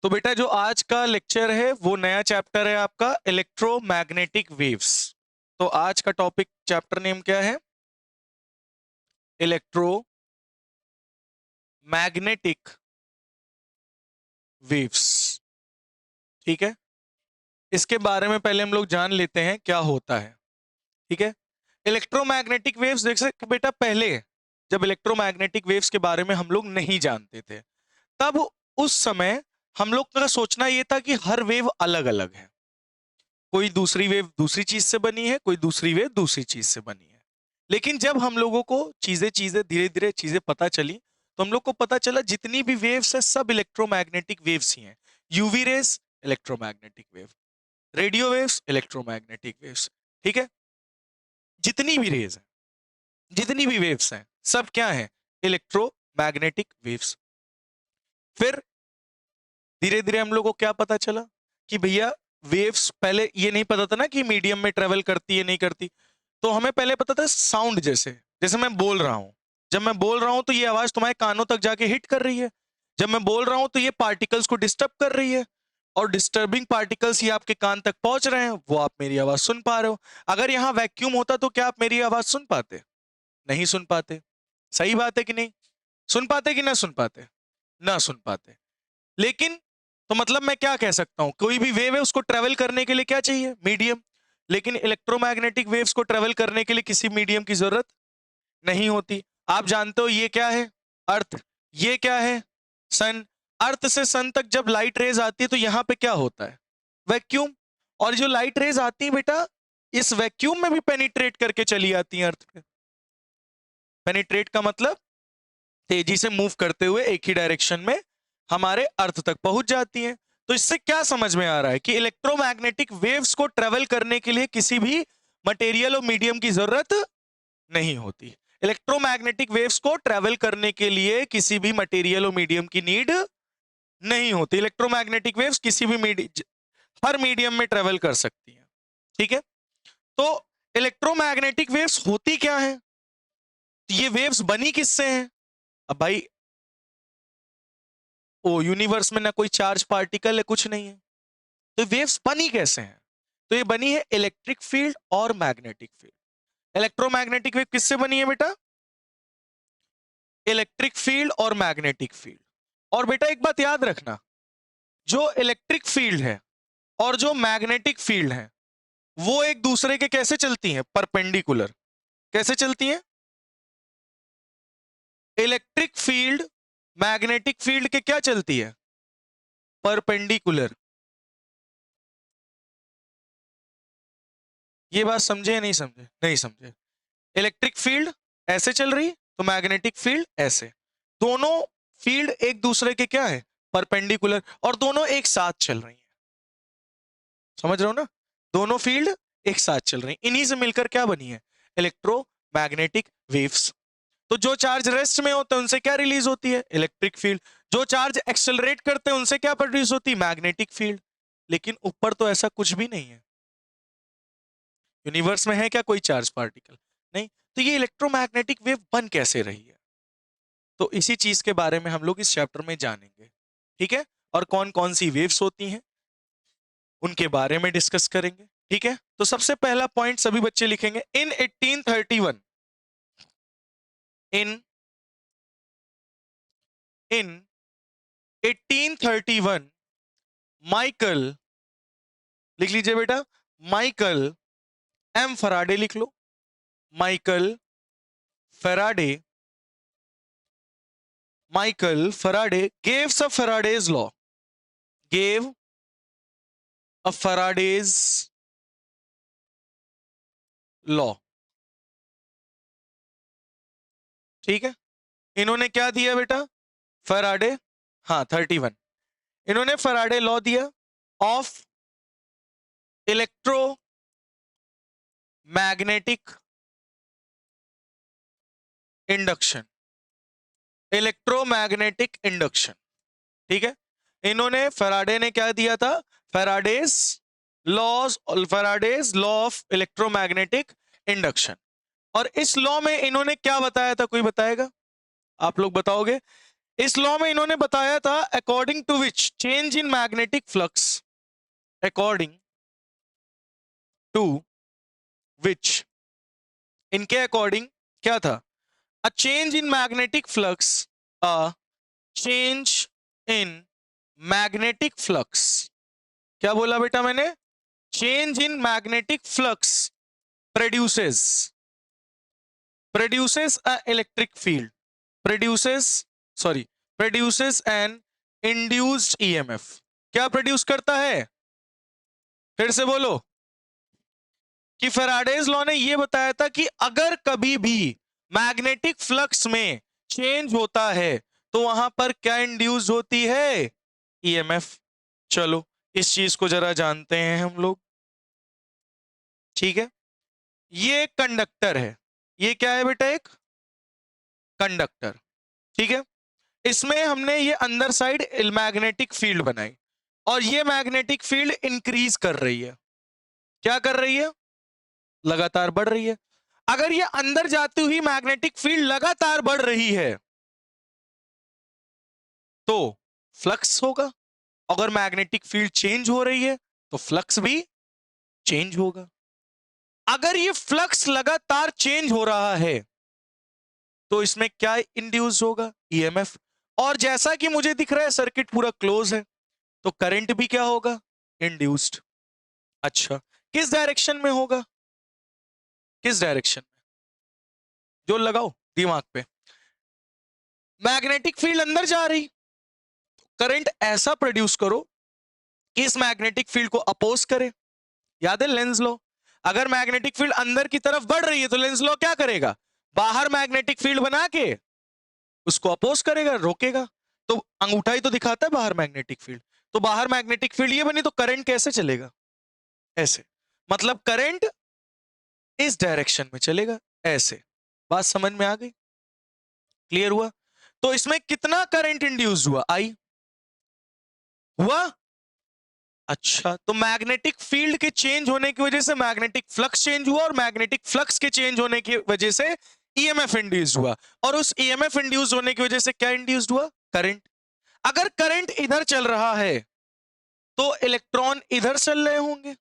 तो बेटा जो आज का लेक्चर है वो नया चैप्टर है आपका इलेक्ट्रोमैग्नेटिक वेव्स। तो आज का टॉपिक चैप्टर नेम क्या है? Electromagnetic waves. ठीक है, इसके बारे में पहले हम लोग जान लेते हैं क्या होता है। ठीक है, इलेक्ट्रोमैग्नेटिक वेव्स देख सकते बेटा, पहले जब इलेक्ट्रोमैग्नेटिक वेव्स के बारे में हम लोग नहीं जानते थे तब उस समय हम लोग का सोचना यह था कि हर वेव अलग अलग है। कोई दूसरी वेव दूसरी चीज से बनी है, कोई दूसरी वेव दूसरी चीज से बनी है। लेकिन जब हम लोगों को चीजें चीजें धीरे धीरे चीजें पता चली तो हम लोग को पता चला जितनी भी वेव्स है सब इलेक्ट्रोमैग्नेटिक वेव्स ही हैं। UV rays electromagnetic wave, radio waves electromagnetic waves. ठीक है, जितनी भी रेज है, जितनी भी वेव्स हैं, सब क्या है? Electromagnetic waves. फिर धीरे धीरे हम लोग को क्या पता चला कि भैया वेव्स, पहले ये नहीं पता था ना कि मीडियम में ट्रेवल करती है नहीं करती। तो हमें पहले पता था साउंड, जैसे जैसे मैं बोल रहा हूं, जब मैं बोल रहा हूं तो ये आवाज तुम्हारे कानों तक जाके हिट कर रही है। जब मैं बोल रहा हूं तो ये पार्टिकल्स को डिस्टर्ब कर रही है, और डिस्टर्बिंग पार्टिकल्स ये आपके कान तक पहुंच रहे हैं, वो आप मेरी आवाज सुन पा रहे हो। अगर यहां वैक्यूम होता तो क्या आप मेरी आवाज सुन पाते? नहीं सुन पाते। सही बात है कि नहीं? सुन पाते कि ना सुन पाते? ना सुन पाते। लेकिन तो मतलब मैं क्या कह सकता हूं, कोई भी वेव है उसको ट्रेवल करने के लिए क्या चाहिए? मीडियम। लेकिन इलेक्ट्रोमैग्नेटिक वेव्स को ट्रेवल करने के लिए किसी मीडियम की जरूरत नहीं होती। आप जानते हो ये क्या है? अर्थ। ये क्या है? सन। अर्थ से सन तक जब लाइट रेज आती है तो यहां पे क्या होता है? वैक्यूम। और जो लाइट रेज आती है बेटा, इस वैक्यूम में भी पेनिट्रेट करके चली आती है अर्थ पे। पेनिट्रेट का मतलब तेजी से मूव करते हुए एक ही डायरेक्शन में हमारे अर्थ तक पहुंच जाती हैं। तो इससे क्या समझ में आ रहा है कि इलेक्ट्रोमैग्नेटिक वेव्स को ट्रेवल करने के लिए किसी भी मटेरियल और मीडियम की जरूरत नहीं होती। इलेक्ट्रोमैग्नेटिक वेव्स को ट्रेवल करने के लिए किसी भी मटेरियल और मीडियम की नीड नहीं होती। इलेक्ट्रोमैग्नेटिक वेव्स किसी भी हर मीडियम में ट्रेवल कर सकती हैं। ठीक है, तो इलेक्ट्रोमैग्नेटिक वेव्स होती क्या है? ये वेव्स बनी किससे हैं? अब भाई, ओ यूनिवर्स में ना कोई चार्ज पार्टिकल है, कुछ नहीं है, तो वेव्स बनी कैसे हैं? तो ये बनी है इलेक्ट्रिक फील्ड और मैग्नेटिक फील्ड। इलेक्ट्रोमैग्नेटिक वेव किससे बनी है बेटा? इलेक्ट्रिक फील्ड और मैग्नेटिक फील्ड। और बेटा एक बात याद रखना, जो इलेक्ट्रिक फील्ड है और जो मैग्नेटिक फील्ड है वो एक दूसरे के कैसे चलती हैं? परपेंडिकुलर। कैसे चलती हैं? इलेक्ट्रिक फील्ड मैग्नेटिक फील्ड के क्या चलती है? परपेंडिकुलर। ये बात समझे या नहीं समझे? नहीं समझे। इलेक्ट्रिक फील्ड ऐसे चल रही तो मैग्नेटिक फील्ड ऐसे। दोनों फील्ड एक दूसरे के क्या है? परपेंडिकुलर, और दोनों एक साथ चल रही हैं। समझ रहे हो ना? दोनों फील्ड एक साथ चल रही हैं, इन्हीं से मिलकर क्या बनी है? Electromagnetic waves. तो जो चार्ज रेस्ट में होते हैं उनसे क्या रिलीज होती है? Electric field. जो चार्ज एक्सेलरेट करते हैं उनसे क्या प्रोड्यूस होती है? Magnetic field. लेकिन ऊपर तो ऐसा कुछ भी नहीं है। यूनिवर्स में है क्या कोई चार्ज पार्टिकल? नहीं। तो ये इलेक्ट्रोमैग्नेटिक वेव बन कैसे रही है? तो इसी चीज के बारे में हम लोग इस चैप्टर में जानेंगे। ठीक है, और कौन कौन सी वेव्स होती हैं उनके बारे में डिस्कस करेंगे। ठीक है, तो सबसे पहला पॉइंट सभी बच्चे लिखेंगे। इन 1831, इन 1831 माइकल, लिख लीजिए बेटा, माइकल एम फराडे लिख लो। Michael Faraday, Michael Faraday gave a Faraday's law, gave a Faraday's law। ठीक है, इन्होंने क्या दिया बेटा? फैराडे, हाँ 31, इन्होंने फैराडे लॉ दिया of electromagnetic induction. Electromagnetic induction. ठीक है, इन्होंने फैराडे ने क्या दिया था? Faraday's laws, Faraday's law of electromagnetic induction. और इस लॉ में इन्होंने क्या बताया था? कोई बताएगा? आप लोग बताओगे? इस लॉ में इन्होंने बताया था according to which change in magnetic flux, according to which, इनके अकॉर्डिंग क्या था, a change in magnetic flux, a change in magnetic flux, क्या बोला बेटा मैंने, change in magnetic flux produces a electric field, produces an induced EMF. क्या produce करता है, फिर से बोलो, कि फैराडेज लॉ ने यह बताया था कि अगर कभी भी मैग्नेटिक फ्लक्स में चेंज होता है तो वहां पर क्या इंड्यूस होती है, ईएमएफ। चलो इस चीज को जरा जानते हैं हम लोग, ठीक है। ये कंडक्टर है, ये क्या है बेटा, एक कंडक्टर, ठीक है। इसमें हमने ये अंदर साइड मैग्नेटिक फील्ड बनाई और ये मैग्नेटिक फील्ड इंक्रीज कर रही है, क्या कर रही है, लगातार बढ़ रही है। अगर ये अंदर जाती हुई मैग्नेटिक फील्ड लगातार बढ़ रही है तो फ्लक्स होगा, अगर मैग्नेटिक फील्ड चेंज हो रही है तो फ्लक्स भी चेंज होगा। अगर ये फ्लक्स लगातार चेंज हो रहा है तो इसमें क्या इंड्यूस होगा, ईएमएफ। और जैसा कि मुझे दिख रहा है सर्किट पूरा क्लोज है तो करंट भी क्या होगा, इंड्यूस्ड। अच्छा किस डायरेक्शन में होगा, किस डायरेक्शन में, जो लगाओ दिमाग पे, मैग्नेटिक फील्ड अंदर जा रही, करंट ऐसा प्रोड्यूस करो कि इस मैग्नेटिक फील्ड को अपोज करे। याद है लेंज लॉ, अगर मैग्नेटिक फील्ड अंदर की तरफ बढ़ रही है तो लेंज लॉ क्या करेगा, बाहर मैग्नेटिक फील्ड बना के उसको अपोज करेगा, रोकेगा। तो अंगूठा ही तो दिखाता है बाहर मैग्नेटिक फील्ड, तो बाहर मैग्नेटिक फील्ड ये बनी तो करंट कैसे चलेगा, ऐसे, मतलब करंट इस डायरेक्शन में चलेगा, ऐसे। बात समझ में आ गई, क्लियर हुआ। तो इसमें कितना करंट इंड्यूस हुआ, आई हुआ। अच्छा तो मैग्नेटिक फील्ड के चेंज होने की वजह से मैग्नेटिक फ्लक्स चेंज हुआ और मैग्नेटिक फ्लक्स के चेंज होने की वजह से ईएमएफ इंड्यूस हुआ और उस ईएमएफ इंड्यूस होने की वजह से क्या इंड्यूस्ड हुआ, करंट। अगर करंट इधर चल रहा है तो इलेक्ट्रॉन इधर चल रहे होंगे,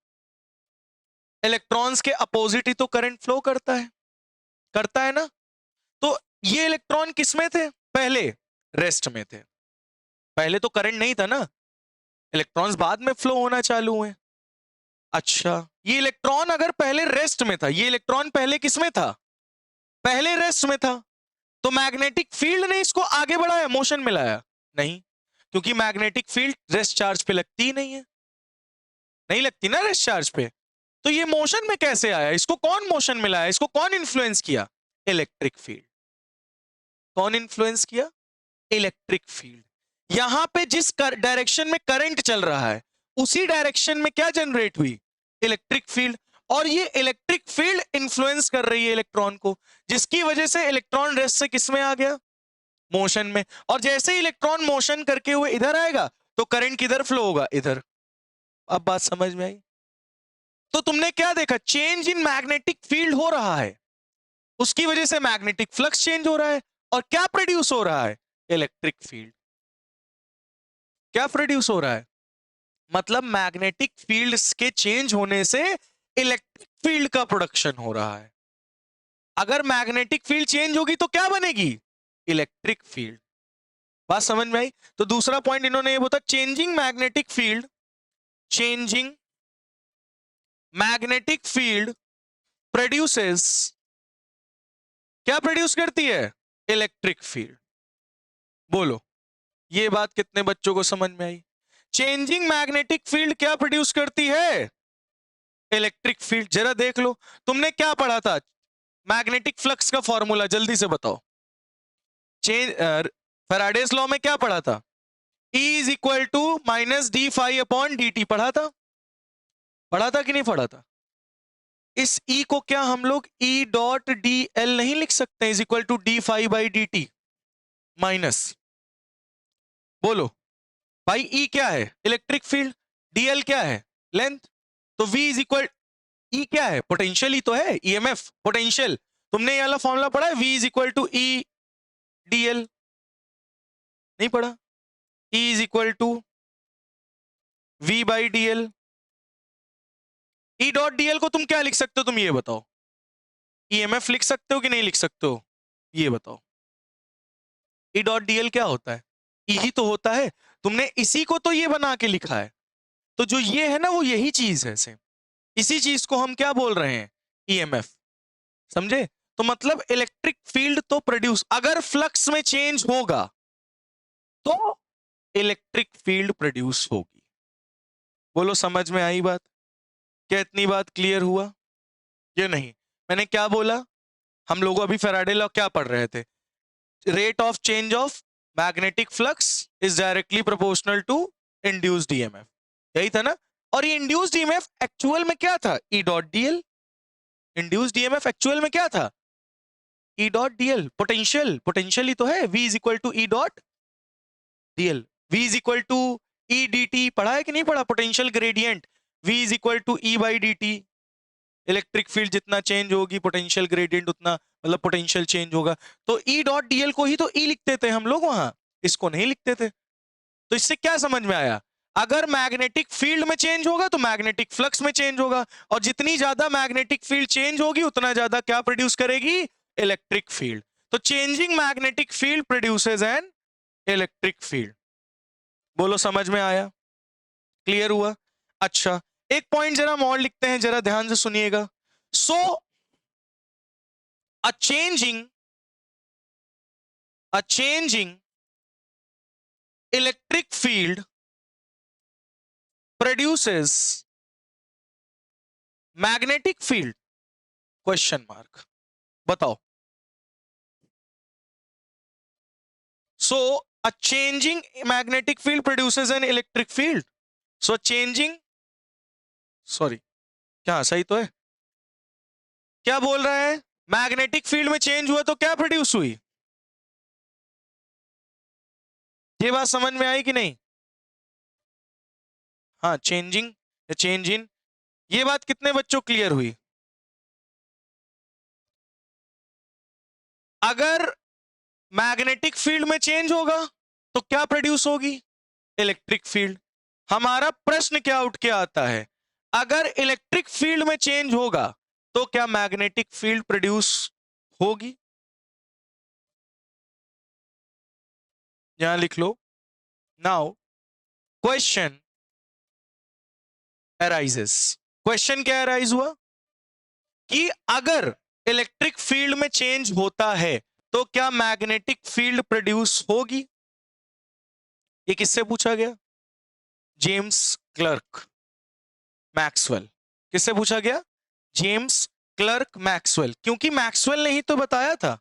इलेक्ट्रॉन्स के अपोजिट ही तो करंट फ्लो करता है ना। तो ये इलेक्ट्रॉन किसमें थे, पहले रेस्ट में थे, पहले तो करंट नहीं था ना, इलेक्ट्रॉन्स बाद में फ्लो होना चालू हुए। अच्छा ये इलेक्ट्रॉन अगर पहले रेस्ट में था, ये इलेक्ट्रॉन पहले किसमें था, पहले रेस्ट में था, तो मैग्नेटिक फील्ड ने इसको आगे बढ़ाया, मोशन में लाया, नहीं, क्योंकि मैग्नेटिक फील्ड रेस्ट चार्ज पे लगती ही नहीं है, नहीं लगती ना रेस्ट चार्ज पे, तो ये मोशन में कैसे आया, इसको कौन मोशन में लाया, इसको कौन इन्फ्लुएंस किया, इलेक्ट्रिक फील्ड। कौन इन्फ्लुएंस किया, इलेक्ट्रिक फील्ड। यहां पे जिस डायरेक्शन में करंट चल रहा है उसी डायरेक्शन में क्या जनरेट हुई, इलेक्ट्रिक फील्ड। और ये इलेक्ट्रिक फील्ड इंफ्लुएंस कर रही है इलेक्ट्रॉन को, जिसकी वजह से इलेक्ट्रॉन रेस्ट से किस में आ गया, मोशन में। और जैसे ही इलेक्ट्रॉन मोशन करके हुए इधर आएगा तो करंट किधर फ्लो होगा, इधर। अब बात समझ में आई। तो तुमने क्या देखा, चेंज इन मैग्नेटिक फील्ड हो रहा है, उसकी वजह से मैग्नेटिक फ्लक्स चेंज हो रहा है और क्या प्रोड्यूस हो रहा है, इलेक्ट्रिक फील्ड। क्या प्रोड्यूस हो रहा है, मतलब मैग्नेटिक फील्ड के चेंज होने से इलेक्ट्रिक फील्ड का प्रोडक्शन हो रहा है। अगर मैग्नेटिक फील्ड चेंज होगी तो क्या बनेगी, इलेक्ट्रिक फील्ड। बात समझ में आई। तो दूसरा पॉइंट इन्होंने ये बोला, changing magnetic field, changing magnetic field produces, क्या प्रोड्यूस करती है, इलेक्ट्रिक फील्ड। बोलो ये बात कितने बच्चों को समझ में आई। चेंजिंग मैग्नेटिक फील्ड क्या प्रोड्यूस करती है, इलेक्ट्रिक फील्ड। जरा देख लो तुमने क्या पढ़ा था, मैग्नेटिक फ्लक्स का फॉर्मूला जल्दी से बताओ। चेंज फैराडेज लॉ में क्या पढ़ा था, E is equal to minus d phi upon d T, पढ़ा था कि नहीं पढ़ा था। इस E को क्या हम लोग E डॉट डी एल नहीं लिख सकते, is equal to d phi by D t minus, बोलो भाई E क्या है, इलेक्ट्रिक फील्ड, dl क्या है, लेंथ, तो V इज इक्वल, E क्या है, पोटेंशियल ही तो है, ईएमएफ पोटेंशियल। तुमने ये वाला फॉर्मूला पढ़ा है, V is equal to E dl। नहीं पढ़ा? E is equal to V by d l. E dot d l को तुम क्या लिख सकते हो, तुम ये बताओ। ईएमएफ लिख सकते हो कि नहीं लिख सकते हो, ये बताओ। ई डॉट डी एल क्या होता है? ई ही तो होता है, तुमने इसी को तो ये बना के लिखा है। तो जो ये है ना वो यही चीज है सेम, इसी चीज को हम क्या बोल रहे हैं, ईएमएफ। समझे? तो मतलब इलेक्ट्रिक फील्ड तो प्रोड्यूस, अगर फ्लक्स में चेंज होगा तो इलेक्ट्रिक फील्ड प्रोड्यूस होगी। बोलो समझ में आई बात? क्या इतनी बात क्लियर हुआ? ये नहीं, मैंने क्या बोला, हम लोग अभी फैराडे लॉ क्या पढ़ रहे थे, rate of change of magnetic flux is directly proportional to induced EMF, यही था ना। और ये इंड्यूस्ड ईएमएफ एक्चुअल में क्या था, E dot DL. Induced EMF actual में क्या था, E dot DL. Potential, potential ही तो है, V is equal to E dot DL. V is equal to E D T, पढ़ा है कि नहीं पढ़ा, potential gradient. V is equal to E by D T. Electric field जितना change होगी पोटेंशियल ग्रेडियंट उतना, मतलब पोटेंशियल चेंज होगा। तो ई डॉट डीएल को ही तो ई लिखते थे हम लोग वहां, इसको नहीं लिखते थे। तो इससे क्या समझ में आया, अगर मैग्नेटिक फील्ड में चेंज होगा तो मैग्नेटिक फ्लक्स में चेंज होगा, और जितनी ज्यादा मैग्नेटिक फील्ड चेंज होगी उतना ज्यादा क्या प्रोड्यूस करेगी, इलेक्ट्रिक फील्ड। तो changing magnetic field produces an electric field. बोलो समझ में आया, क्लियर हुआ? अच्छा, एक पॉइंट जरा हम और लिखते हैं, जरा ध्यान से सुनिएगा। So a changing electric field produces magnetic field, question mark, बताओ। So a changing magnetic field produces an electric field. So changing, sorry, क्या सही तो है? क्या बोल रहा है, मैग्नेटिक फील्ड में चेंज हुआ तो क्या प्रोड्यूस हुई? ये बात समझ में आई कि नहीं? हाँ, चेंजिंग या चेंज इन, ये बात कितने बच्चों क्लियर हुई? अगर मैग्नेटिक फील्ड में चेंज होगा तो क्या प्रोड्यूस होगी, इलेक्ट्रिक फील्ड। हमारा प्रश्न क्या उठ के आता है, अगर इलेक्ट्रिक फील्ड में चेंज होगा तो क्या मैग्नेटिक फील्ड प्रोड्यूस होगी? यहां लिख लो। नाउ क्वेश्चन अराइजेस, क्वेश्चन क्या अराइज हुआ कि अगर इलेक्ट्रिक फील्ड में चेंज होता है तो क्या मैग्नेटिक फील्ड प्रोड्यूस होगी? ये किससे पूछा गया, जेम्स क्लर्क मैक्सवेल। किससे पूछा गया, जेम्स क्लर्क मैक्सवेल, क्योंकि मैक्सवेल ने ही तो बताया था,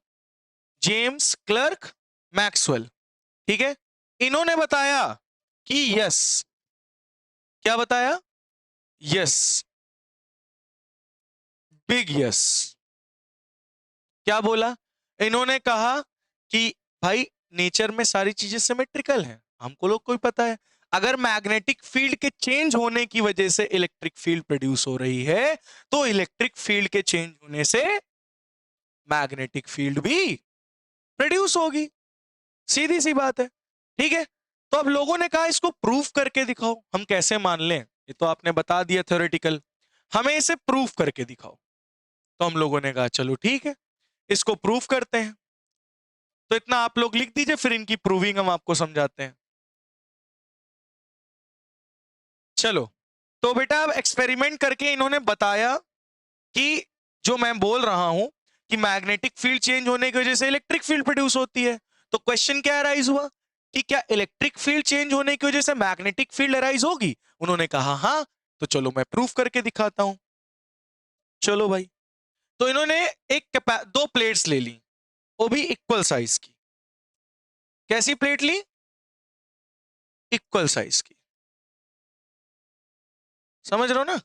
जेम्स क्लर्क मैक्सवेल। ठीक है, इन्होंने बताया कि यस, क्या बताया, यस, बिग यस। क्या बोला, इन्होंने कहा कि भाई नेचर में सारी चीजें सिमेट्रिकल हैं, हमको लोग कोई पता है, अगर मैग्नेटिक फील्ड के चेंज होने की वजह से इलेक्ट्रिक फील्ड प्रोड्यूस हो रही है तो इलेक्ट्रिक फील्ड के चेंज होने से मैग्नेटिक फील्ड भी प्रोड्यूस होगी, सीधी सी बात है। ठीक है, तो अब लोगों ने कहा इसको प्रूफ करके दिखाओ, हम कैसे मान लें, ये तो आपने बता दिया थ्योरेटिकल, हमें इसे प्रूफ करके दिखाओ। तो हम लोगों ने कहा चलो ठीक है, इसको प्रूफ करते हैं। तो इतना आप लोग लिख दीजिए, फिर इनकी प्रूविंग हम आपको समझाते हैं। चलो, तो बेटा अब एक्सपेरिमेंट करके इन्होंने बताया कि जो मैं बोल रहा हूं कि मैग्नेटिक फील्ड चेंज होने की वजह से इलेक्ट्रिक फील्ड प्रोड्यूस होती है। तो क्वेश्चन क्या अराइज हुआ कि क्या इलेक्ट्रिक फील्ड चेंज होने की वजह से मैग्नेटिक फील्ड अराइज होगी? उन्होंने कहा हाँ, तो चलो मैं प्रूफ करके दिखाता हूं। चलो भाई, तो इन्होंने दो प्लेट्स ले ली, वो भी इक्वल साइज की। कैसी प्लेट ली, इक्वल साइज की, समझ रहे हो ना?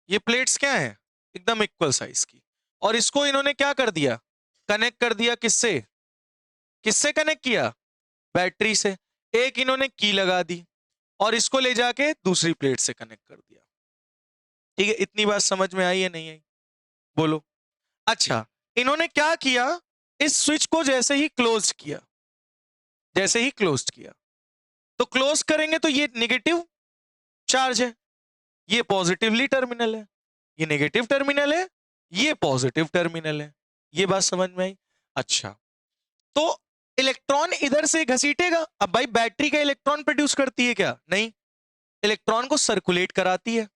ये प्लेट्स क्या है, एकदम इक्वल साइज की, और इसको इन्होंने क्या कर दिया, कनेक्ट कर दिया, किससे, किससे कनेक्ट किया, बैटरी से। एक इन्होंने की लगा दी और इसको ले जाके दूसरी प्लेट से कनेक्ट कर दिया। ठीक है, इतनी बात समझ में आई है नहीं आई, बोलो। अच्छा, इन्होंने क्या किया, इस स्विच को जैसे ही क्लोज किया, जैसे ही क्लोज किया, तो क्लोज करेंगे तो ये नेगेटिव चार्ज है, ये पॉजिटिवली टर्मिनल है, ये नेगेटिव टर्मिनल है, ये पॉजिटिव टर्मिनल है। ये बात समझ में आई? अच्छा, तो इलेक्ट्रॉन इधर से घसीटेगा। अब भाई बैटरी का इलेक्ट्रॉन प्रोड्यूस करती है क्या? नहीं, इलेक्ट्रॉन को सर्कुलेट कराती है।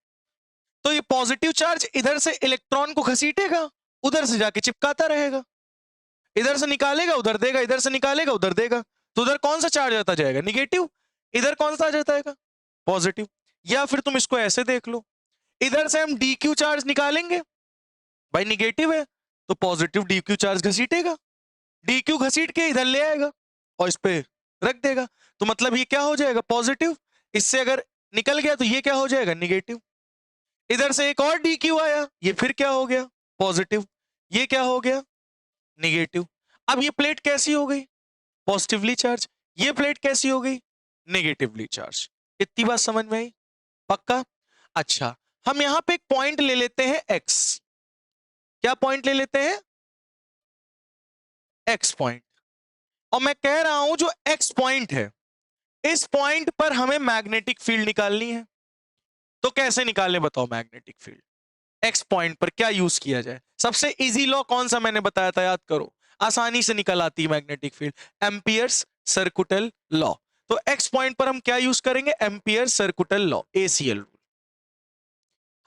तो ये पॉजिटिव चार्ज इधर से इलेक्ट्रॉन को घसीटेगा, उधर से जाके चिपकाता रहेगा, इधर से निकालेगा उधर देगा, इधर से निकालेगा उधर देगा। तो उधर कौन सा चार्ज आता जाएगा? निगेटिव। इधर कौन सा आ जाता है? पॉजिटिव। या फिर तुम इसको ऐसे देख लो, इधर से हम DQ चार्ज निकालेंगे, भाई निगेटिव है तो पॉजिटिव DQ चार्ज घसीटेगा, DQ घसीट के इधर ले आएगा और इस पे रख देगा। तो मतलब ये क्या हो जाएगा? पॉजिटिव। इससे अगर निकल गया तो ये क्या हो जाएगा? निगेटिव। इधर से एक और DQ आया, ये फिर क्या हो गया? पॉजिटिव। ये क्या हो गया? निगेटिव। अब ये प्लेट कैसी हो गई? Positively charge. ये प्लेट कैसी हो गई? Negatively charge. इतनी बात समझ में आई? पक्का? अच्छा, हम यहां पे एक पॉइंट ले लेते हैं X। क्या पॉइंट ले लेते हैं? X point. और मैं कह रहा हूं जो X पॉइंट है, इस पॉइंट पर हमें मैग्नेटिक फील्ड निकालनी है। तो कैसे निकालने बताओ मैग्नेटिक फील्ड? X पॉइंट पर क्या यूज किया जाए? सबसे इजी लॉ कौन सा मैंने बताया था, याद करो, आसानी से निकल आती है मैग्नेटिक फील्ड, एम्पियर्स सर्कुटल लॉ। तो X पॉइंट पर हम क्या यूज करेंगे? Ampere circuital law, ACL rule,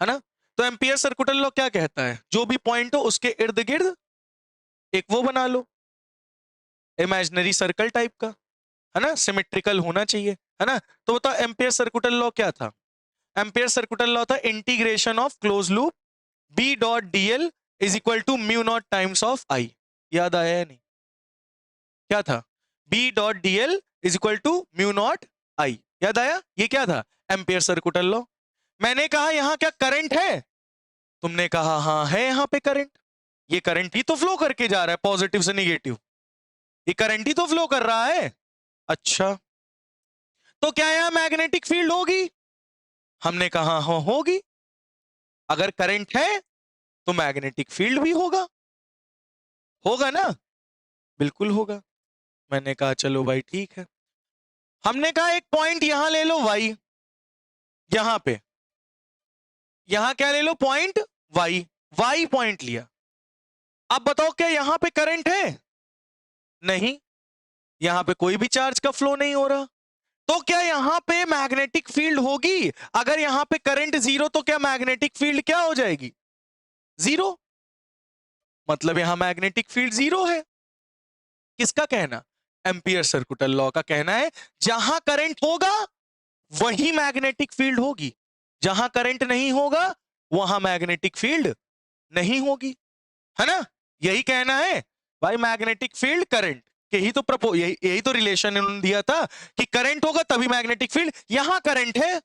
है ना? तो एम्पियर सर्कुटल लॉ क्या कहता है? जो भी पॉइंट हो उसके इर्द गिर्द एक वो बना लो, इमेजिनरी सर्कल टाइप का, है ना, सिमेट्रिकल होना चाहिए, है ना? तो बताओ एम्पियर सर्कुटल लॉ क्या था? एम्पियर सर्कुटल लॉ था integration of close loop B dot DL is equal to mu naught times of I। याद आया या नहीं? क्या था? B dot DL is equal to mu naught I। याद आया? ये क्या था? Ampere circuital law. मैंने कहा यहां क्या करंट है? तुमने कहा हाँ है यहां पे करंट। ये करंट ही तो फ्लो करके जा रहा है पॉजिटिव से निगेटिव, ये करंट ही तो फ्लो कर रहा है। अच्छा, तो क्या यहां मैग्नेटिक फील्ड होगी? हमने कहा हाँ होगी। अगर करंट है तो मैग्नेटिक फील्ड भी होगा, होगा ना? बिल्कुल होगा। मैंने कहा चलो भाई ठीक है। हमने कहा एक पॉइंट यहां ले लो Y, यहां पे, यहां क्या ले लो? पॉइंट Y पॉइंट लिया। अब बताओ क्या यहां पे करंट है? नहीं, यहां पे कोई भी चार्ज का फ्लो नहीं हो रहा। तो क्या यहां पे मैग्नेटिक फील्ड होगी? अगर यहां पे करंट जीरो तो क्या मैग्नेटिक फील्ड क्या हो जाएगी? जीरो। मतलब यहां मैग्नेटिक फील्ड जीरो है। किसका कहना? एम्पियर सर्कुटल लॉ का कहना है जहां करंट होगा वही मैग्नेटिक फील्ड होगी, जहां करंट नहीं होगा वहां मैग्नेटिक फील्ड नहीं होगी, है ना? यही कहना है भाई, मैग्नेटिक फील्ड करंट के ही तो यही तो रिलेशन इन्होंने दिया था कि करंट होगा तभी मैग्नेटिक फील्ड। यहां करंट है,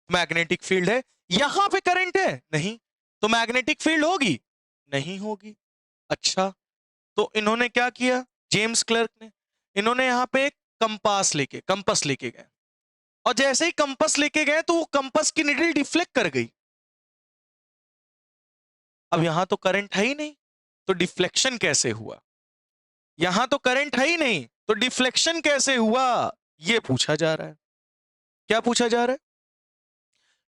मैग्नेटिक फील्ड है। यहां पे करंट है, नहीं, तो मैग्नेटिक फील्ड होगी? नहीं होगी। अच्छा, तो इन्होंने क्या किया, जेम्स क्लर्क ने? इन्होंने यहां पे एक कंपास लेके गए, और जैसे ही कंपास लेके गए तो वो कंपास की निडल डिफ्लेक्ट कर गई। अब यहां तो करंट है ही नहीं, तो डिफ्लेक्शन कैसे हुआ? यहां तो करंट है ही नहीं तो डिफ्लेक्शन कैसे हुआ, ये पूछा जा रहा है। क्या पूछा जा रहा है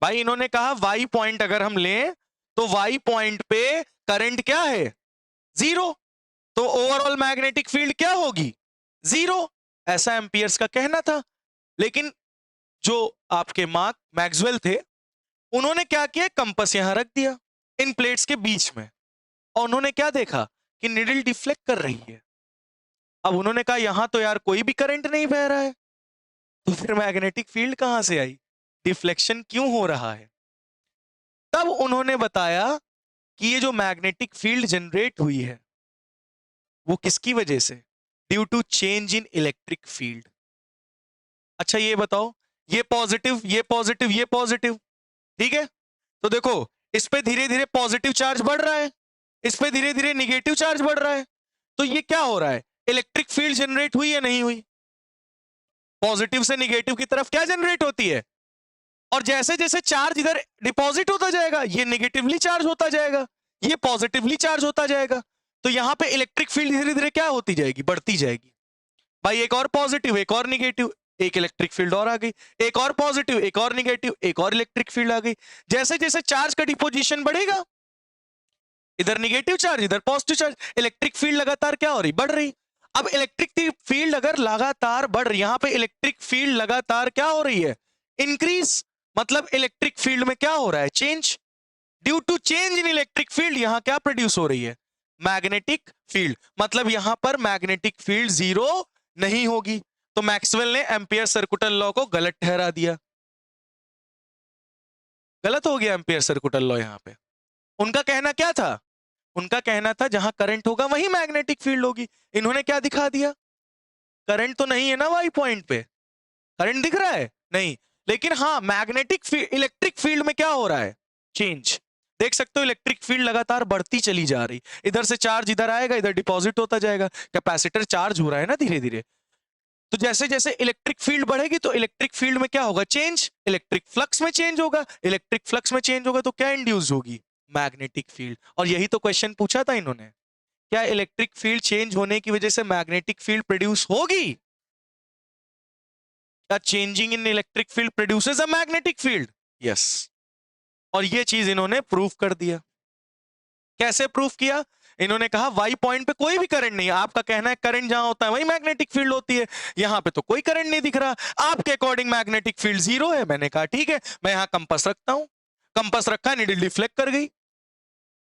भाई? इन्होंने कहा Y पॉइंट अगर हम लें तो Y पॉइंट पे करंट क्या है? जीरो। तो ओवरऑल मैग्नेटिक फील्ड क्या होगी? जीरो। ऐसा एम्पियर्स का कहना था। लेकिन जो आपके मैक्सवेल थे, उन्होंने क्या किया? कंपास यहां रख दिया इन प्लेट्स के बीच में, और उन्होंने क्या देखा कि निडल डिफ्लेक्ट कर रही है। अब उन्होंने कहा यहां तो यार कोई भी करंट नहीं बह रहा है, तो फिर मैग्नेटिक फील्ड कहां से आई? डिफ्लेक्शन क्यों हो रहा है? तब उन्होंने बताया कि ये जो मैग्नेटिक फील्ड जनरेट हुई है वो किसकी वजह से? Due to change in electric field. अच्छा ये बताओ, ये पॉजिटिव, ये पॉजिटिव, ये पॉजिटिव, ठीक है? तो देखो इस पे धीरे धीरे पॉजिटिव चार्ज बढ़ रहा है, इस पे धीरे धीरे निगेटिव चार्ज बढ़ रहा है। तो ये क्या हो रहा है? इलेक्ट्रिक फील्ड जनरेट हुई या नहीं हुई? पॉजिटिव से निगेटिव की तरफ क्या जनरेट होती है? और जैसे जैसे चार्ज इधर डिपॉजिट होता जाएगा ये नेगेटिवली चार्ज होता जाएगा, ये पॉजिटिवली चार्ज होता जाएगा। तो यहां पे इलेक्ट्रिक फील्ड धीरे धीरे क्या होती जाएगी? बढ़ती जाएगी। भाई एक और पॉजिटिव, एक और निगेटिव, एक इलेक्ट्रिक फील्ड और आ गई, एक और पॉजिटिव, एक और निगेटिव, एक और इलेक्ट्रिक फील्ड आ गई। जैसे जैसे चार्ज का डिपोजिशन बढ़ेगा, इधर निगेटिव चार्ज, इधर पॉजिटिव चार्ज, इलेक्ट्रिक फील्ड लगातार क्या हो रही, बढ़ रही। अब इलेक्ट्रिक फील्ड अगर लगातार बढ़ रही, यहां पे इलेक्ट्रिक फील्ड लगातार क्या हो रही है, इंक्रीज, मतलब इलेक्ट्रिक फील्ड में क्या हो रहा है, change. Due to change in electric field यहां क्या प्रोड्यूस हो रही है, मैग्नेटिक फील्ड। मतलब यहां पर मैग्नेटिक फील्ड जीरो नहीं होगी। तो मैक्सवेल ने एम्पियर सर्कुटल लॉ को गलत ठहरा दिया। गलत हो गया एम्पियर सर्कुटल लॉ यहां पे। उनका कहना क्या था, उनका कहना था जहां करंट होगा वहीं मैग्नेटिक फील्ड होगी। इन्होंने क्या दिखा दिया, करंट तो नहीं है ना वाई पॉइंट पे, करंट दिख रहा है नहीं, लेकिन हाँ मैग्नेटिक इलेक्ट्रिक फील्ड में क्या हो रहा है, चेंज। देख सकते हो इलेक्ट्रिक फील्ड लगातार बढ़ती चली जा रही, इधर से चार्ज इधर आएगा, इधर डिपॉजिट होता जाएगा, कैपेसिटर चार्ज हो रहा है ना धीरे धीरे। तो जैसे जैसे इलेक्ट्रिक फील्ड बढ़ेगी तो इलेक्ट्रिक फील्ड में क्या होगा, चेंज, इलेक्ट्रिक फ्लक्स में चेंज होगा, इलेक्ट्रिक फ्लक्स में चेंज होगा तो क्या इंड्यूस होगी, मैग्नेटिक फील्ड। और यही तो क्वेश्चन पूछा था इन्होंने, क्या इलेक्ट्रिक फील्ड चेंज होने की वजह से मैग्नेटिक फील्ड प्रोड्यूस होगी, क्या changing in electric field produces a magnetic field, yes. और ये चीज इन्होंने प्रूफ कर दिया। कैसे प्रूफ किया, इन्होंने कहा वाई पॉइंट पे कोई भी करंट नहीं है, आपका कहना है करंट जहां होता है वही मैग्नेटिक फील्ड होती है, यहां पे तो कोई करंट नहीं दिख रहा, आपके अकॉर्डिंग मैग्नेटिक फील्ड जीरो है। मैंने कहा ठीक है, मैं यहां कंपास रखता हूं, कंपास रखा, निडल डिफ्लेक्ट कर गई।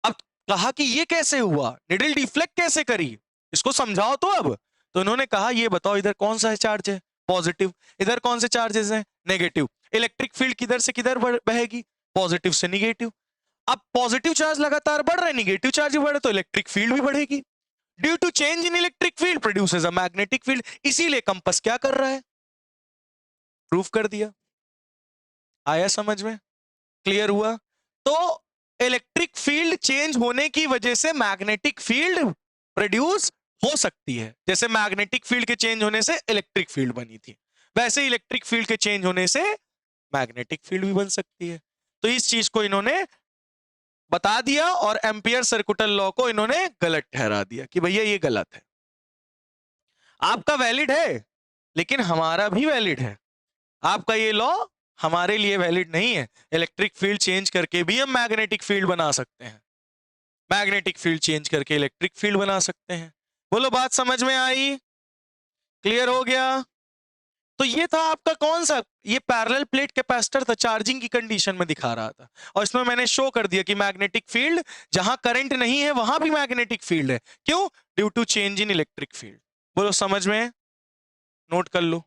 अब कहा कि ये कैसे हुआ, निडल डिफ्लेक्ट कैसे करी, इसको समझाओ तो। अब तो इन्होंने कहा ये बताओ इधर कौन सा चार्ज है, पॉजिटिव, इधर कौन से चार्जेस हैं, नेगेटिव, इलेक्ट्रिक फील्ड किधर से किधर बहेगी, पॉजिटिव से निगेटिव। अब पॉजिटिव चार्ज लगातार बढ़ रहा है, निगेटिव चार्ज भी बढ़े तो इलेक्ट्रिक फील्ड भी बढ़ेगी। Due to change in electric field produces a magnetic field, इसीलिए कंपास क्या कर रहा है, प्रूफ कर दिया। आया समझ में, क्लियर हुआ। तो इलेक्ट्रिक फील्ड चेंज होने की वजह से मैग्नेटिक फील्ड प्रोड्यूस हो सकती है, जैसे मैग्नेटिक फील्ड के चेंज होने से इलेक्ट्रिक फील्ड बनी थी, वैसे इलेक्ट्रिक फील्ड के चेंज होने से मैग्नेटिक फील्ड भी बन सकती है। तो इस चीज को इन्होंने बता दिया और एम्पियर सर्कुटल लॉ को इन्होंने गलत ठहरा दिया कि भैया ये गलत है। आपका वैलिड है लेकिन हमारा भी वैलिड है, आपका ये लॉ हमारे लिए वैलिड नहीं है। इलेक्ट्रिक फील्ड चेंज करके भी हम मैग्नेटिक फील्ड बना सकते हैं, मैग्नेटिक फील्ड चेंज करके इलेक्ट्रिक फील्ड बना सकते हैं। बोलो बात समझ में आई, क्लियर हो गया। तो ये था आपका कौन सा, ये पैरेलल प्लेट कैपेसिटर था, चार्जिंग की कंडीशन में दिखा रहा था, और इसमें मैंने शो कर दिया कि मैग्नेटिक फील्ड जहां करंट नहीं है वहां भी मैग्नेटिक फील्ड है, क्यों, due to change in electric field. बोलो समझ में, नोट कर लो।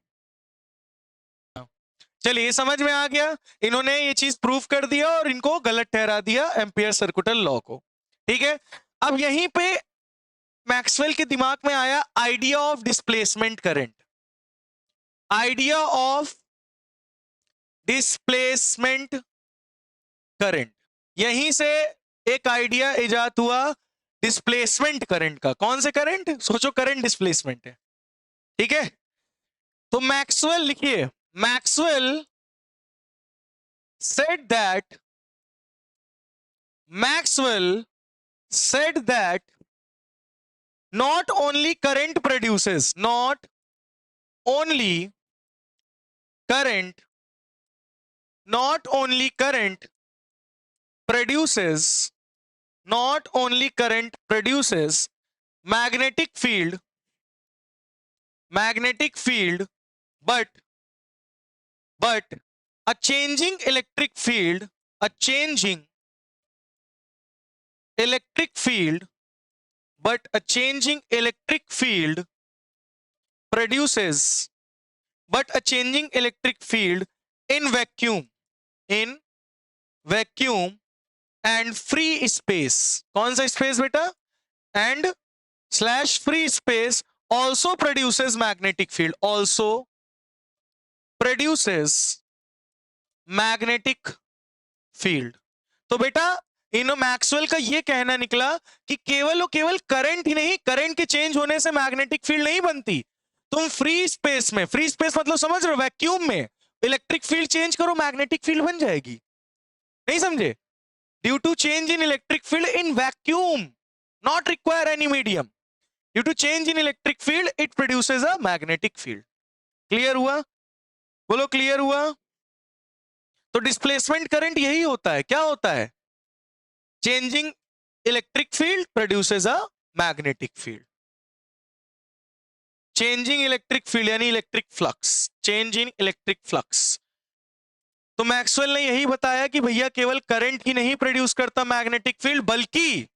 चलिए समझ में आ गया, इन्होंने ये चीज प्रूफ कर दिया और इनको गलत ठहरा दिया एम्पियर सर्कुटल लॉ को, ठीक है। अब यहीं पे मैक्सवेल के दिमाग में आया idea of displacement current, idea of displacement current, यहीं से एक आइडिया इजाद हुआ डिस्प्लेसमेंट करंट का। कौन से करंट, सोचो करंट डिस्प्लेसमेंट है, ठीक है। तो मैक्सवेल लिखिए, Maxwell said that Maxwell said that not only current produces, not only current, not only current produces, not only current produces magnetic field, but a changing electric field, a changing electric field, but a changing electric field produces, but a changing electric field in vacuum and free space. कौन सा space बेटा, and slash free space also produces magnetic field, also produces magnetic field. तो बेटा इन Maxwell का ये कहना निकला कि केवल और केवल करंट ही नहीं, करंट के चेंज होने से मैग्नेटिक फील्ड नहीं बनती, तुम फ्री स्पेस में, फ्री स्पेस मतलब समझ रहे हो, वैक्यूम में इलेक्ट्रिक फील्ड चेंज करो मैग्नेटिक फील्ड बन जाएगी। नहीं समझे, due to change in electric field in vacuum, not require any medium. Due to change in electric field it produces a magnetic field. Clear हुआ? बोलो क्लियर हुआ? तो डिस्प्लेसमेंट करंट यही होता है, क्या होता है? Changing electric field produces a magnetic field. Changing electric field यानी electric flux, change in electric flux. तो मैक्सवेल ने यही बताया कि भैया केवल करंट ही नहीं प्रोड्यूस करता मैग्नेटिक फील्ड, बल्कि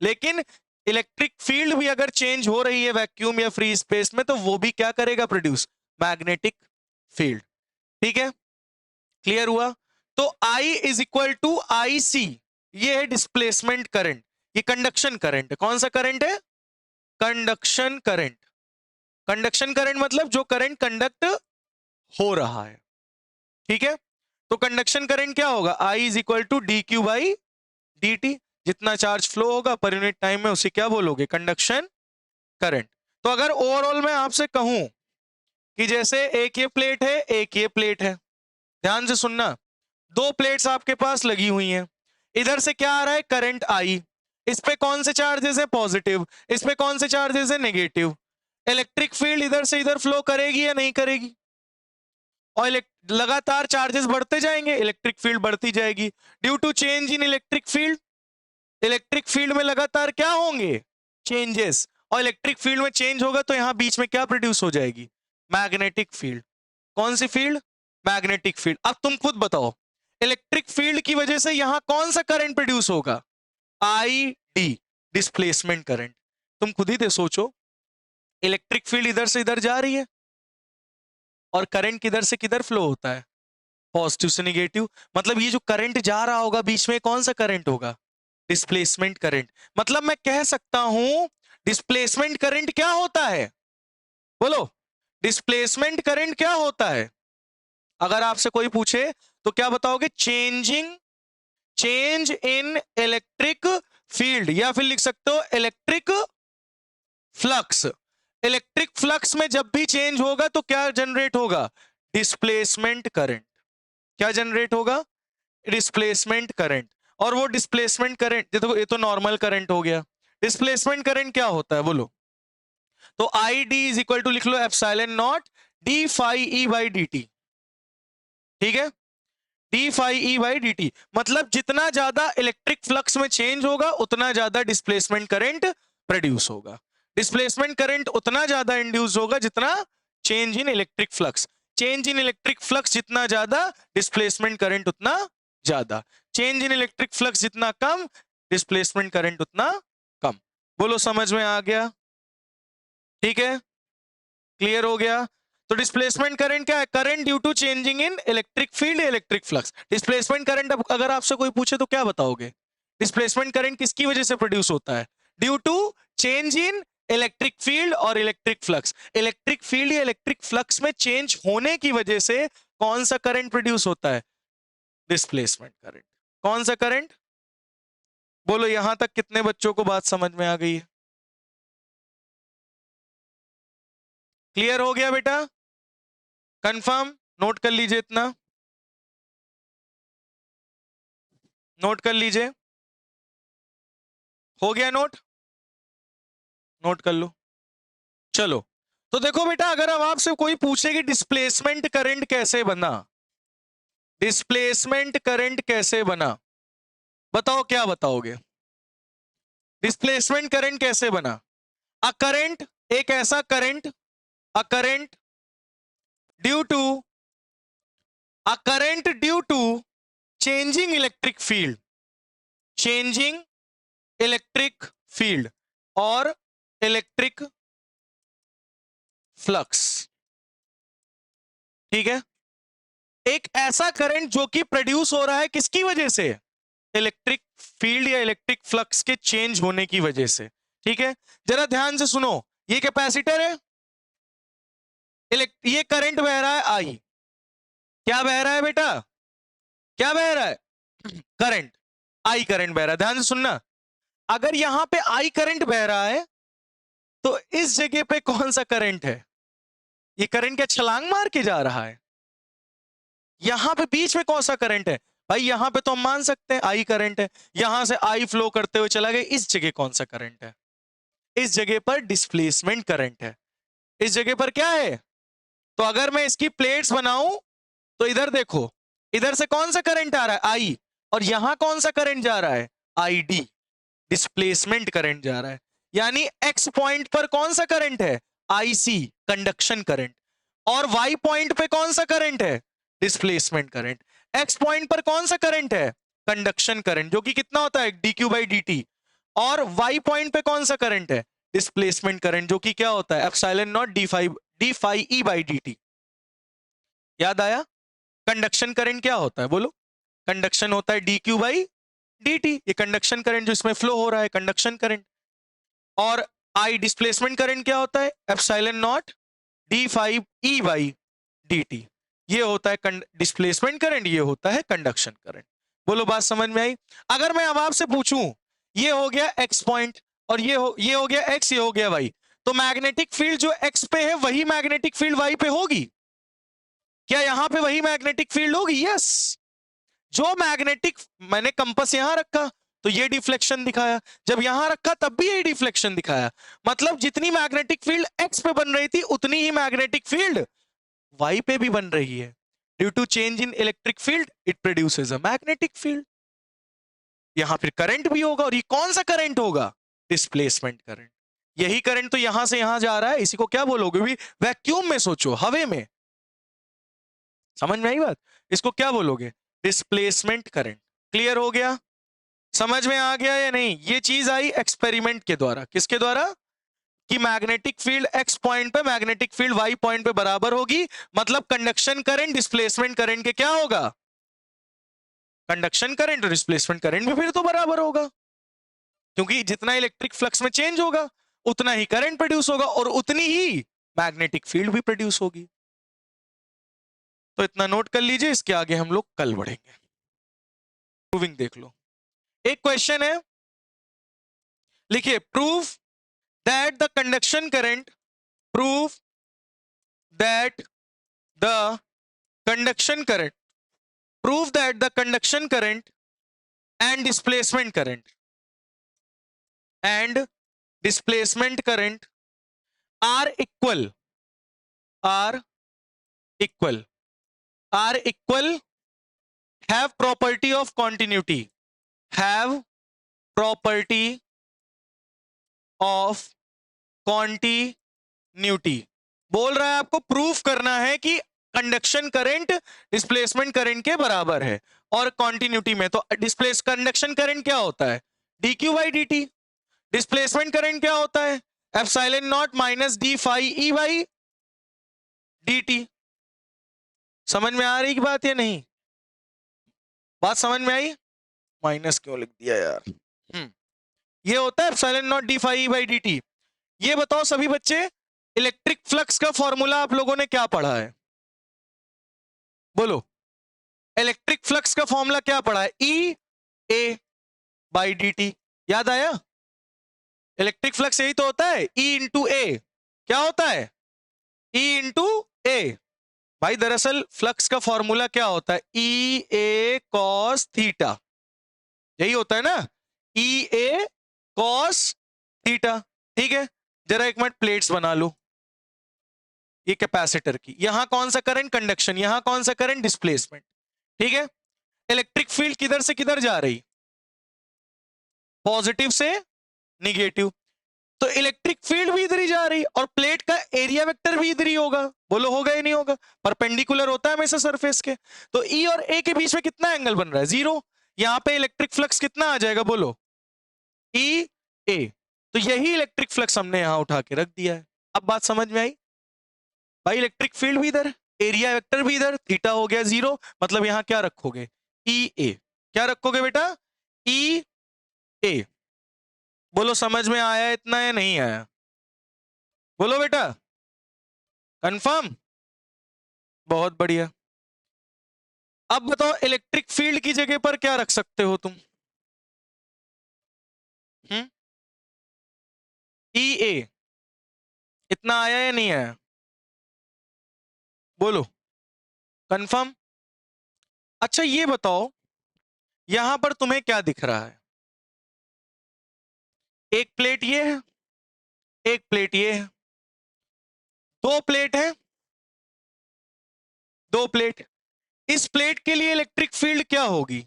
लेकिन इलेक्ट्रिक फील्ड भी अगर चेंज हो रही है वैक्यूम या फ्री स्पेस में, तो वो भी क्या करेगा? Produce magnetic field. ठीक है, क्लियर हुआ? तो I इज इक्वल टू आई सी, ये है डिस्प्लेसमेंट करंट, ये कंडक्शन करंट है। कौन सा करंट है? Conduction current. कंडक्शन करंट मतलब जो करंट कंडक्ट हो रहा है। ठीक है, तो कंडक्शन करंट क्या होगा? I is equal to d q by D t. जितना चार्ज फ्लो होगा पर यूनिट टाइम में उसे क्या बोलोगे? Conduction current. तो अगर ओवरऑल मैं आपसे कहूं कि जैसे एक ये प्लेट है, एक ये प्लेट है, ध्यान से सुनना, दो प्लेट्स आपके पास लगी हुई हैं, इधर से क्या आ रहा है? Current I. इस पे कौन से चार्जेस है? पॉजिटिव। इस पे कौन से चार्जेस है? नेगेटिव। इलेक्ट्रिक फील्ड इधर से इधर फ्लो करेगी या नहीं करेगी? और लगातार चार्जेस बढ़ते जाएंगे, इलेक्ट्रिक फील्ड बढ़ती जाएगी। Due to change in electric field, electric field में लगातार क्या होंगे? चेंजेस। और इलेक्ट्रिक फील्ड में चेंज होगा तो यहां बीच में क्या प्रोड्यूस हो जाएगी? Magnetic field. कौन सी फील्ड? Magnetic field. अब तुम खुद बताओ, इलेक्ट्रिक फील्ड की वजह से यहां कौन सा करंट प्रोड्यूस होगा? I D, displacement current. तुम खुद ही सोचो, इलेक्ट्रिक फील्ड इधर से इधर जा रही है और करंट किधर से किधर फ्लो होता है? पॉजिटिव से निगेटिव। मतलब ये जो करंट जा रहा होगा बीच में, कौन सा करंट होगा? Displacement current. मतलब मैं कह सकता हूं डिस्प्लेसमेंट करंट क्या होता है? बोलो, डिस्प्लेसमेंट करंट क्या होता है? अगर आपसे कोई पूछे तो क्या बताओगे? चेंज इन इलेक्ट्रिक फील्ड, या फिर लिख सकते हो इलेक्ट्रिक फ्लक्स। इलेक्ट्रिक फ्लक्स में जब भी चेंज होगा तो क्या जनरेट होगा? Displacement current. क्या जनरेट होगा? Displacement current. और वो डिस्प्लेसमेंट करंट, देखो ये तो नॉर्मल करंट हो गया, डिस्प्लेसमेंट करंट क्या होता है बोलो? तो I D is equal to लिख लो epsilon naught D phi E by D T. ठीक है, D phi E by D T. मतलब जितना ज्यादा इलेक्ट्रिक फ्लक्स में चेंज होगा उतना ज्यादा डिस्प्लेसमेंट करंट प्रोड्यूस होगा। डिस्प्लेसमेंट करंट उतना ज्यादा इंड्यूस होगा जितना change in electric flux. Change in electric flux जितना ज्यादा, डिस्प्लेसमेंट करंट उतना ज्यादा। चेंज इन इलेक्ट्रिक फ्लक्स जितना कम, डिस्प्लेसमेंट करंट उतना कम। बोलो समझ में आ गया? ठीक है, क्लियर हो गया? तो डिस्प्लेसमेंट करंट क्या है? Current due to changing in electric field, electric flux. Displacement current अगर आपसे कोई पूछे तो क्या बताओगे? डिस्प्लेसमेंट करंट किसकी वजह से प्रोड्यूस होता है? Due to change in electric field और इलेक्ट्रिक फ्लक्स। इलेक्ट्रिक फील्ड या इलेक्ट्रिक फ्लक्स में चेंज होने की वजह से कौन सा करंट प्रोड्यूस होता है? Displacement current. कौन सा करंट? बोलो यहां तक कितने बच्चों को बात समझ में आ गई है? क्लियर हो गया बेटा? कंफर्म? नोट कर लीजिए, इतना नोट कर लीजिए। हो गया नोट? नोट कर लो। चलो, तो देखो बेटा, अगर अब आपसे कोई पूछे कि डिस्प्लेसमेंट करंट कैसे बना, डिस्प्लेसमेंट करंट कैसे बना, बताओ क्या बताओगे? डिस्प्लेसमेंट करंट कैसे बना? अ करंट, एक ऐसा current, a current due to, a current due to changing electric field, changing electric field और इलेक्ट्रिक फ्लक्स। ठीक है, एक ऐसा करंट जो कि प्रोड्यूस हो रहा है किसकी वजह से? इलेक्ट्रिक फील्ड या इलेक्ट्रिक फ्लक्स के चेंज होने की वजह से। ठीक है, जरा ध्यान से सुनो, ये कैपेसिटर है, ये करंट बह रहा है आई। क्या बह रहा है बेटा? क्या बह रहा है? करंट, आई करंट बह रहा है। ध्यान से सुनना, अगर यहां पे आई करंट बह रहा है तो इस जगह पे कौन सा करंट है? ये करंट क्या छलांग मार के जा रहा है? यहां पे बीच में कौन सा करंट है? भाई यहां पे तो हम मान सकते हैं आई करंट है, यहां से आई फ्लो करते हुए चला गया, इस जगह कौन सा करंट है? इस जगह पर डिस्प्लेसमेंट करंट है, इस जगह पर क्या है। तो अगर मैं इसकी प्लेट्स बनाऊं तो इधर देखो, इधर से कौन सा करंट आ रहा है, आई, और यहां कौन सा करंट जा रहा है, आई डी, डिस्प्लेसमेंट करंट जा रहा है। यानी एक्स पॉइंट पर कौन सा करंट है, आईसी, कंडक्शन करंट, और वाई पॉइंट पे कौन सा करंट है, डिस्प्लेसमेंट करंट। एक्स पॉइंट पर कौन सा करंट है, कंडक्शन करंट, जो कि कितना होता है, dq बाई dt, और वाई पॉइंट पे कौन सा करंट है, डिस्प्लेसमेंट करंट, जो कि क्या होता है, epsilon naught D phi E by dt। याद आया। कंडक्शन करंट क्या होता है बोलो, कंडक्शन होता है dq बाई dt, ये कंडक्शन करंट जो इसमें फ्लो हो रहा है, कंडक्शन करंट। और आई डिस्प्लेसमेंट करंट क्या होता है, epsilon naught D five E by D T, ये होता है डिस्प्लेसमेंट करंट, ये होता है कंडक्शन करंट। बोलो बात समझ में आई। अगर मैं अब आपसे पूछूं, ये हो गया एक्स पॉइंट, और ये हो गया एक्स, ये हो गया वाई, तो मैग्नेटिक फील्ड जो एक्स पे है वही मैग्नेटिक फील्ड वाई पे होगी क्या, यहां पे वही मैग्नेटिक फील्ड होगी, यस। जो मैग्नेटिक, मैंने कंपास यहां रखा तो ये डिफ्लेक्शन दिखाया, जब यहां रखा तब भी ये डिफ्लेक्शन दिखाया। मतलब जितनी मैग्नेटिक फील्ड एक्स पे बन रही थी उतनी ही मैग्नेटिक फील्ड वाई पे भी बन रही है। Due to change in electric field it produces a magnetic field. यहां फिर करंट भी होगा, और ये कौन सा करंट होगा, डिस्प्लेसमेंट करंट। यही करंट तो यहां से यहां जा रहा है, इसी को क्या बोलोगे भी, वैक्यूम में सोचो, हवे में। समझ में आई बात, इसको क्या बोलोगे, डिस्प्लेसमेंट करंट। क्लियर हो गया, समझ में आ गया या नहीं। ये चीज आई एक्सपेरिमेंट के द्वारा, किसके द्वारा, कि मैग्नेटिक फील्ड एक्स पॉइंट पे मैग्नेटिक फील्ड वाई पॉइंट पे बराबर होगी, मतलब कंडक्शन करंट डिस्प्लेसमेंट करंट के क्या होगा, कंडक्शन करंट और डिस्प्लेसमेंट करंट भी फिर तो बराबर होगा, क्योंकि जितना इलेक्ट्रिक फ्लक्स में चेंज होगा उतना ही करंट प्रोड्यूस होगा और उतनी ही मैग्नेटिक फील्ड भी प्रोड्यूस होगी। तो इतना नोट कर लीजिए, इसके आगे हम लोग कल बढ़ेंगे। प्रूविंग देख लो, एक क्वेश्चन है, लिखिए prove that the conduction current, prove that the conduction current, prove that the conduction current and displacement current are equal, are equal, are equal, have property of continuity, have property of continuity। बोल रहा है आपको proof करना है कि conduction current displacement current के बराबर है और कॉन्टिन्यूटी में। तो डिस्प्लेस कंडक्शन करंट क्या होता है, dq by dt, displacement current क्या होता है, epsilon naught minus d phi E by dt। समझ में आ रही की बात या नहीं, बात समझ में आई, माइनस क्यों लिख दिया यार। ये होता है epsilon naught D phi E by dt। ये बताओ सभी बच्चे, इलेक्ट्रिक फ्लक्स का फॉर्मूला आप लोगों ने क्या पढ़ा है, बोलो, इलेक्ट्रिक फ्लक्स का फॉर्मूला क्या पढ़ा है, ई ए बाई डी टी। याद आया, इलेक्ट्रिक फ्लक्स यही तो होता है, ई इंटू ए, क्या होता है, ई इंटू ए। भाई दरअसल फ्लक्स का फॉर्मूला क्या होता है, ई ए कॉस थीटा, यही होता है ना, ई ए कॉस थीटा। ठीक है, जरा एक मिनट प्लेट्स बना लो, ये कैपेसिटर की, यहां कौन सा करंट, कंडक्शन, यहां कौन सा करंट, डिस्प्लेसमेंट। ठीक है, इलेक्ट्रिक फील्ड किधर से किधर जा रही, पॉजिटिव से निगेटिव, तो इलेक्ट्रिक फील्ड भी इधर ही जा रही और प्लेट का एरिया वेक्टर भी इधर ही होगा। बोलो होगा या नहीं होगा, परपेंडिकुलर होता है हमेशा सरफेस के। तो ई और ए के बीच में कितना एंगल बन रहा है, जीरो। यहां पे इलेक्ट्रिक फ्लक्स कितना आ जाएगा, बोलो, ई ए। तो यही इलेक्ट्रिक फ्लक्स हमने यहां उठा के रख दिया है। अब बात समझ में आई भाई, इलेक्ट्रिक फील्ड भी इधर, एरिया वेक्टर भी इधर, थीटा हो गया जीरो, मतलब यहां क्या रखोगे, ई ए। क्या रखोगे बेटा, ई ए। बोलो समझ में आया इतना या नहीं आया, बोलो बेटा, कंफर्म, बहुत बढ़िया। अब बताओ इलेक्ट्रिक फील्ड की जगह पर क्या रख सकते हो तुम, ई ए। इतना आया या नहीं आया, बोलो, कंफर्म। अच्छा ये बताओ, यहां पर तुम्हें क्या दिख रहा है, एक प्लेट ये है, एक प्लेट ये है, दो प्लेट है, दो प्लेट। इस प्लेट के लिए इलेक्ट्रिक फील्ड क्या होगी?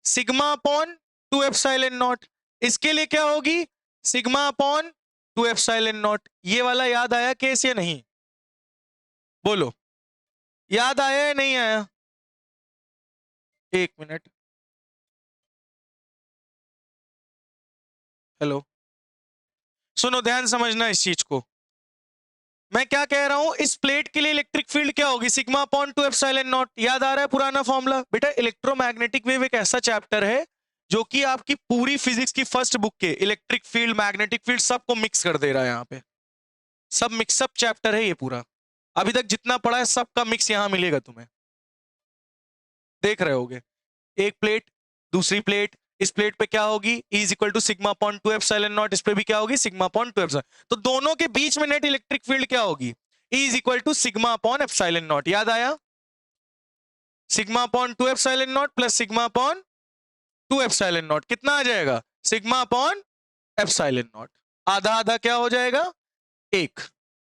Sigma upon 2 epsilon not. इसके लिए क्या होगी? Sigma upon 2 epsilon not. ये वाला याद आया केस या नहीं? बोलो, याद आया या नहीं आया? एक मिनट, हेलो, सुनो, ध्यान समझना इस चीज को। मैं क्या कह रहा हूं, इस प्लेट के लिए इलेक्ट्रिक फील्ड क्या होगी? Sigma upon 2 epsilon naught. याद आ रहा है पुराना फॉर्मूला? बेटा इलेक्ट्रोमैग्नेटिक वेव एक ऐसा चैप्टर है जो कि आपकी पूरी फिजिक्स की फर्स्ट बुक के इलेक्ट्रिक फील्ड, मैग्नेटिक फील्ड सबको मिक्स कर दे रहा है। यहाँ पे सब मिक्सअप चैप्टर है ये पूरा। अभी तक जितना पढ़ा है सबका मिक्स यहां मिलेगा तुम्हें, देख रहे होगे। एक प्लेट, दूसरी प्लेट, इस प्लेट पे क्या होगी? E is equal to sigma upon 2 epsilon naught. इस पे भी क्या होगी? Sigma upon 2 epsilon. तो दोनों के बीच में नेट इलेक्ट्रिक फील्ड क्या होगी? E is equal to sigma upon epsilon naught. याद आया? Sigma upon 2 epsilon naught plus sigma upon 2 epsilon naught कितना आ जाएगा? Sigma upon epsilon naught. आधा आधा क्या हो जाएगा? एक।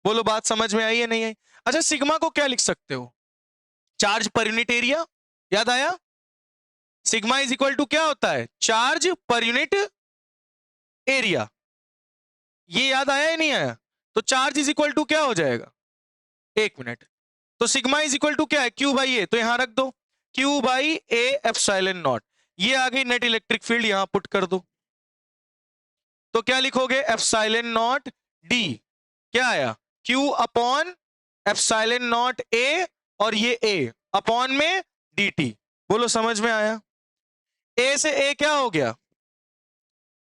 बोलो बात समझ में आई है नहीं आई? अच्छा, सिग्मा को क्या लिख सकते हो? Charge per unit area. याद आया? सिग्मा इज इक्वल टू क्या होता है? Charge per unit area. ये याद आया या नहीं आया? तो चार्ज इज इक्वल टू क्या हो जाएगा? एक मिनट, तो सिग्मा इज इक्वल टू क्या है? क्यू बाई ए। तो यहां रख दो Q by A epsilon not. ये आ गई नेट इलेक्ट्रिक फील्ड, यहां पुट कर दो। तो क्या लिखोगे? एप्सिलॉन नॉट डी क्या आया? Q upon epsilon not a, और ये ए अपॉन में डी टी। बोलो समझ में आया? ए से ए क्या हो गया?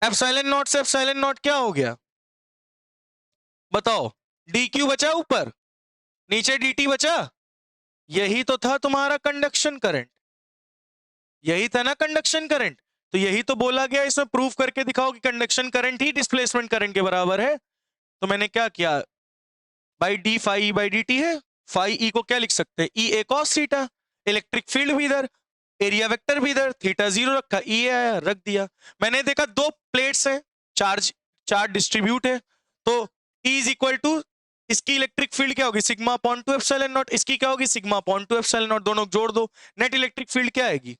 एप्सिलॉन नॉट से एप्सिलॉन नॉट क्या हो गया? बताओ। डी क्यू बचा ऊपर, नीचे डी टी बचा। यही तो था तुम्हारा कंडक्शन करंट, यही था ना कंडक्शन करंट। तो यही तो बोला गया, इसमें प्रूफ करके दिखाओ कि कंडक्शन करंट ही डिस्प्लेसमेंट करंट के बराबर है। तो मैंने क्या किया, by d phi E by D t है। फाई ई को क्या लिख सकते हैं? E A cos theta. Electric field भी इधर, एरिया वेक्टर भी इधर, थीटा जीरो रखा, ई आया, रख दिया। मैंने देखा दो प्लेट्स हैं, चार्ज चार्ज डिस्ट्रीब्यूट है, तो ई इज इक्वल टू, इसकी इलेक्ट्रिक फील्ड क्या होगी? Sigma upon 2 epsilon not. इसकी क्या होगी? Sigma upon 2 epsilon not. दोनों जोड़ दो, नेट इलेक्ट्रिक फील्ड क्या आएगी?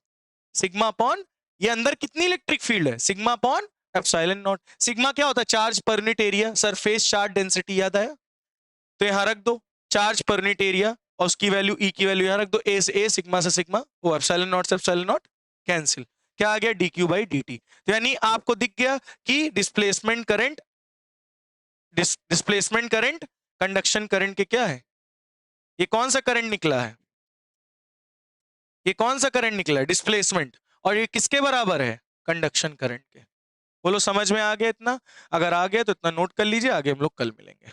सिग्मा अपॉन, ये अंदर कितनी इलेक्ट्रिक फील्ड है? Sigma upon epsilon not. Sigma क्या होता है? Charge per unit area, surface charge density. याद आया? तो यहां रख दो चार्ज पर यूनिट एरिया, और उसकी वैल्यू ई की वैल्यू यहां रख दो। ए से ए, सिग्मा से सिग्मा, वो एप्सिलॉन नॉट से एप्सिलॉन नॉट कैंसिल। क्या आ गया? D q by D T. तो यानी आपको दिख गया कि displacement current, displacement current conduction current के क्या है? ये कौन सा करंट निकला है? ये कौन सा करंट निकला है? डिस्प्लेसमेंट। और ये किसके बराबर है? कंडक्शन करंट के। बोलो समझ में आ गया इतना? अगर आ गया तो इतना नोट कर लीजिए, आगे हम लोग कल मिलेंगे।